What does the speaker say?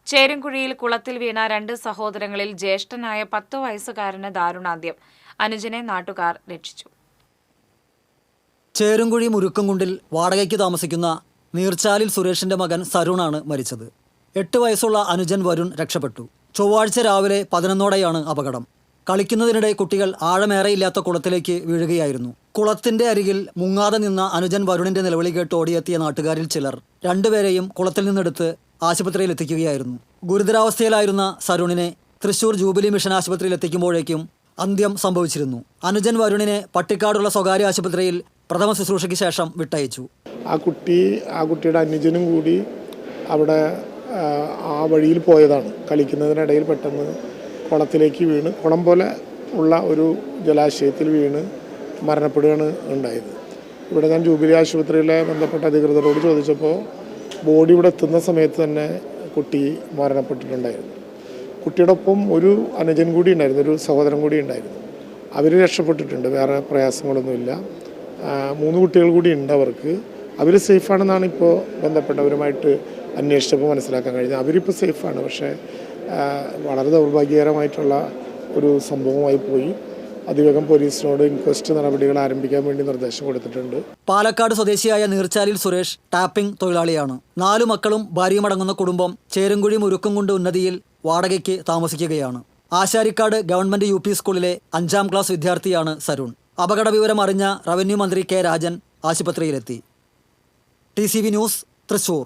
ചേരുംകുഴിയിൽ കുളത്തിൽ വീണ 2 സഹോദരങ്ങളിൽ ജ്യേഷ്ഠനായ 10 വയസ്സുകാരന് ദാരുണാന്ത്യം. അനുജനെ നാട്ടുകാർ രക്ഷിച്ചു. ചേരുംകുഴി മുരുക്കംകുണ്ടിൽ വാടകയ്ക്ക് താമസിക്കുന്ന നീർച്ചാലിൽ സുരേഷിന്റെ മകൻ സരുണാണ് മരിച്ചത്. 8 വയസ്സുള്ള അനുജൻ വരുൺ രക്ഷപ്പെട്ടു. ചൊവ്വാഴ്ച രാവിലെ 11ഓടെയാണ് അപകടം. കളിക്കുന്നതിനിടെ കുട്ടികൾ ആഴമേറെയില്ലാത്ത കുളത്തിലേക്ക് വീഴുകയായിരുന്നു. കുളത്തിന്റെ അരികിൽ മുങ്ങാതെ നിന്ന അനുജൻ വരുണിന്റെ നിലവിളി കേട്ട് ഓടിയെത്തിയ നാട്ടുകാരിൽ ചിലർ രണ്ടുപേരെയും കുളത്തിൽ നിന്നെടുത്ത് ആശുപത്രിയിൽ എത്തിക്കുകയായിരുന്നു. ഗുരുതരാവസ്ഥയിലായിരുന്ന സരുണിനെ തൃശൂർ ജൂബിലി മിഷൻ ആശുപത്രിയിൽ എത്തിക്കുമ്പോഴേക്കും അന്ത്യം സംഭവിച്ചിരുന്നു. അനുജൻ വരുണിനെ പട്ടിക്കാടുള്ള സ്വകാര്യ ആശുപത്രിയിൽ പ്രഥമ ശുശ്രൂഷയ്ക്ക് ശേഷം വിട്ടയച്ചു. ആ കുട്ടിയുടെ അനുജനും കൂടി അവിടെ ആ വഴിയിൽ പോയതാണ്. കളിക്കുന്നതിനിടയിൽ പെട്ടെന്ന് കുളത്തിലേക്ക് വീണ്, കുളം പോലെ ഉള്ള ഒരു ജലാശയത്തിൽ വീണ് മരണപ്പെടുകയാണ് ഉണ്ടായത്. ഇവിടെ ഞാൻ ജൂബിലി ആശുപത്രിയിലെ ബന്ധപ്പെട്ട അധികൃതരോട് ചോദിച്ചപ്പോൾ ബോഡി ഇവിടെ എത്തുന്ന സമയത്ത് തന്നെ കുട്ടി മരണപ്പെട്ടിട്ടുണ്ടായിരുന്നു. കുട്ടിയുടെ ഒപ്പം ഒരു അനുജൻ കൂടി ഉണ്ടായിരുന്നു, ഒരു സഹോദരൻ കൂടി ഉണ്ടായിരുന്നു. അവർ രക്ഷപ്പെട്ടിട്ടുണ്ട്, വേറെ പ്രയാസങ്ങളൊന്നുമില്ല. 3 കുട്ടികൾ കൂടി ഉണ്ട് അവർക്ക്. അവർ സേഫാണെന്നാണ് ഇപ്പോൾ ബന്ധപ്പെട്ടവരുമായിട്ട് അന്വേഷിച്ചപ്പോൾ മനസ്സിലാക്കാൻ കഴിഞ്ഞത്. അവരിപ്പോൾ സേഫാണ്. പക്ഷേ വളരെ ദൗർഭാഗ്യകരമായിട്ടുള്ള ഒരു സംഭവമായി പോയി. അതിവേഗം പോലീസിനോട് ഇൻക്വസ്റ്റ് നടപടികൾ ആരംഭിക്കാൻ വേണ്ടി നിർദ്ദേശം കൊടുത്തിട്ടുണ്ട്. പാലക്കാട് സ്വദേശിയായ നീർച്ചാലിൽ സുരേഷ് ടാപ്പിംഗ് തൊഴിലാളിയാണ്. 4 മക്കളും ഭാര്യയുമടങ്ങുന്ന കുടുംബം ചേരുംകുഴി മുരുക്കംകുണ്ട് ഉന്നതിയിൽ വാടകയ്ക്ക് താമസിക്കുകയാണ്. ആശാരിക്കാട് ഗവൺമെന്റ് UP സ്കൂളിലെ 5ാം ക്ലാസ് വിദ്യാർത്ഥിയാണ് സരുൺ. അപകട വിവരം അറിഞ്ഞ റവന്യൂ മന്ത്രി K. രാജൻ ആശുപത്രിയിലെത്തി. TCV news, Thrissur.